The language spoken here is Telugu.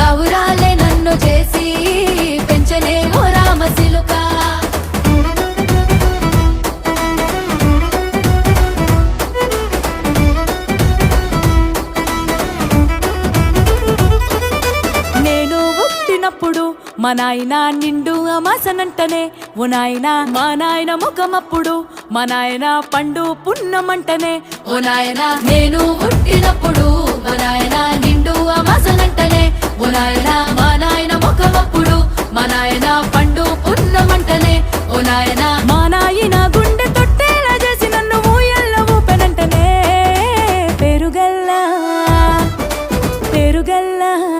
గౌరాలే నన్ను చేసి పెంచనే ఓ రామసిలుక. నేను పుట్టినప్పుడు మా నాయన నిండు అమాసనంటనే ఓ నాయన, మా నాయన ముఖమప్పుడు మా నాయన పండు పున్నమంటనే ఓ నాయన. నేను పుట్టినప్పుడు మా నాయన నిండు అమాసనంటనే